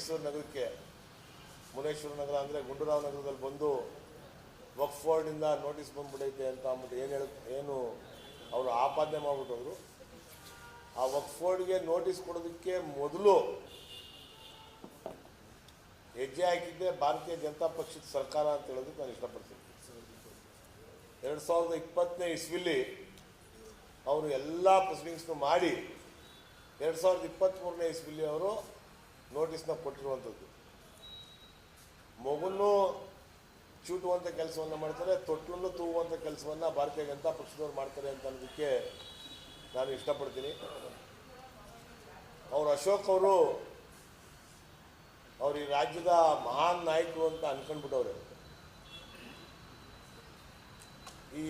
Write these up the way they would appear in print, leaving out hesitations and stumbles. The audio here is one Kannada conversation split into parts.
ಮೈಸೂರು ನಗರಕ್ಕೆ ಮುನೇಶ್ವರ ನಗರ ಅಂದರೆ ಗುಂಡೂರಾವ್ ನಗರದಲ್ಲಿ ಬಂದು ವಕ್ಫ್ ಬೋರ್ಡಿಂದ ನೋಟಿಸ್ ಬಂದ್ಬಿಡೈತೆ ಅಂತ ಅಂದ್ಬಿಟ್ಟು ಏನು ಅವರು ಆಪಾದನೆ ಮಾಡಿಬಿಟ್ಟವರು. ಆ ವಕ್ಫ್ ಬೋರ್ಡ್ಗೆ ನೋಟಿಸ್ ಕೊಡೋದಕ್ಕೆ ಮೊದಲು ಹೆಜ್ಜೆ ಹಾಕಿದ್ದೆ ಭಾರತೀಯ ಜನತಾ ಪಕ್ಷದ ಸರ್ಕಾರ ಅಂತ ಹೇಳೋದಕ್ಕೆ ನಾನು ಇಷ್ಟಪಡ್ತೀನಿ. 2020ನೇ ಇಸ್ವಿಲಿ ಅವರು ಎಲ್ಲ ಪ್ರೊಸೀಡಿಂಗ್ಸ್ನು ಮಾಡಿ 2023ನೇ ಇಸ್ವಿಲಿ ಅವರು ನೋಟಿಸ್ನ ಕೊಟ್ಟಿರುವಂಥದ್ದು. ಮಗುನೂ ಚೂಟುವಂಥ ಕೆಲಸವನ್ನು ಮಾಡ್ತಾರೆ, ತೊಟ್ಟಲನ್ನು ತೂಗುವಂಥ ಕೆಲಸವನ್ನು ಭಾರತೀಯ ಜನತಾ ಪಕ್ಷದವ್ರು ಮಾಡ್ತಾರೆ ಅಂತ ಅನ್ನೋದಕ್ಕೆ ನಾನು ಇಷ್ಟಪಡ್ತೀನಿ. ಅವರು ಅಶೋಕ್ ಅವರು ಈ ರಾಜ್ಯದ ಮಹಾನ್ ನಾಯಕರು ಅಂತ ಅನ್ಕೊಂಡ್ಬಿಟ್ಟವ್ರೆ. ಈ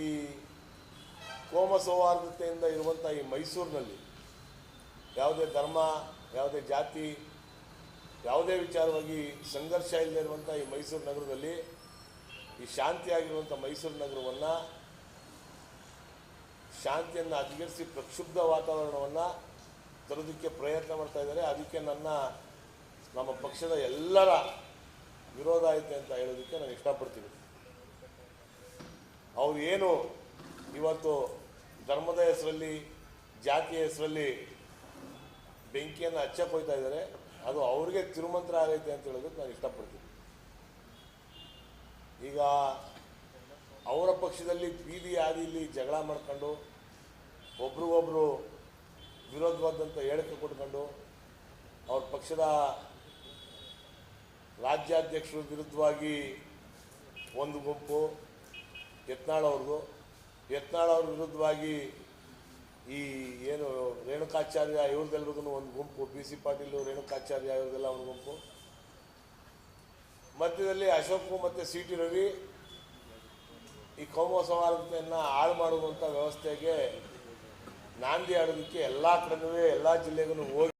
ಕೋಮ ಸೌಹಾರ್ದತೆಯಿಂದ ಇರುವಂಥ ಈ ಮೈಸೂರಿನಲ್ಲಿ ಯಾವುದೇ ಧರ್ಮ, ಯಾವುದೇ ಜಾತಿ, ಯಾವುದೇ ವಿಚಾರವಾಗಿ ಸಂಘರ್ಷ ಇಲ್ಲದೆ ಇರುವಂಥ ಈ ಮೈಸೂರು ನಗರದಲ್ಲಿ ಈ ಶಾಂತಿಯಾಗಿರುವಂಥ ಮೈಸೂರು ನಗರವನ್ನು ಶಾಂತಿಯನ್ನು ಅಧಿಗರಿಸಿ ಪ್ರಕ್ಷುಬ್ಧ ವಾತಾವರಣವನ್ನು ತರೋದಕ್ಕೆ ಪ್ರಯತ್ನ ಮಾಡ್ತಾ ಇದ್ದಾರೆ. ಅದಕ್ಕೆ ನಮ್ಮ ಪಕ್ಷದ ಎಲ್ಲರ ವಿರೋಧ ಐತೆ ಅಂತ ಹೇಳೋದಕ್ಕೆ ನಾನು ಇಷ್ಟಪಡ್ತೀನಿ. ಅವರು ಏನು ಇವತ್ತು ಧರ್ಮದ ಹೆಸರಲ್ಲಿ, ಜಾತಿಯ ಹೆಸರಲ್ಲಿ ಬೆಂಕಿಯನ್ನು ಹಚ್ಚಕ್ಕೆ ಹೋಗ್ತಾ ಇದ್ದಾರೆ, ಅದು ಅವ್ರಿಗೆ ತಿರುಮಂತ್ರ ಆಗೈತೆ ಅಂತ ಹೇಳೋದಕ್ಕೆ ನಾನು ಇಷ್ಟಪಡ್ತೀನಿ. ಈಗ ಅವರ ಪಕ್ಷದಲ್ಲಿ ಬೀದಿ ಹಾದಿಯಲ್ಲಿ ಜಗಳ ಮಾಡ್ಕೊಂಡು ಒಬ್ರಿಗೊಬ್ರು ವಿರೋಧವಾದಂಥ ಹೇಳಿಕೆ ಕೊಟ್ಕೊಂಡು ಅವ್ರ ಪಕ್ಷದ ರಾಜ್ಯಾಧ್ಯಕ್ಷರ ವಿರುದ್ಧವಾಗಿ ಒಂದು ಗುಂಪು, ಯತ್ನಾಳ್ ಅವ್ರ ವಿರುದ್ಧವಾಗಿ ಈ ಏನು ರೇಣುಕಾಚಾರ್ಯ ಇವ್ರದ್ದೆಲ್ಲರಿಗೂ ಒಂದು ಗುಂಪು, BC ಪಾಟೀಲ್, ರೇಣುಕಾಚಾರ್ಯ ಇವ್ರದೆಲ್ಲ ಒಂದು ಗುಂಪು, ಮಧ್ಯದಲ್ಲಿ ಅಶೋಕ್ ಮತ್ತು CT ರವಿ ಈ ಕೋಮು ಸೌಹಾರ್ದತೆಯನ್ನು ಹಾಳು ಮಾಡುವಂಥ ವ್ಯವಸ್ಥೆಗೆ ನಾಂದಿ ಆಡೋದಕ್ಕೆ ಎಲ್ಲ ಕಡೆನೂ ಎಲ್ಲ ಜಿಲ್ಲೆಗೂ ಹೋಗಿ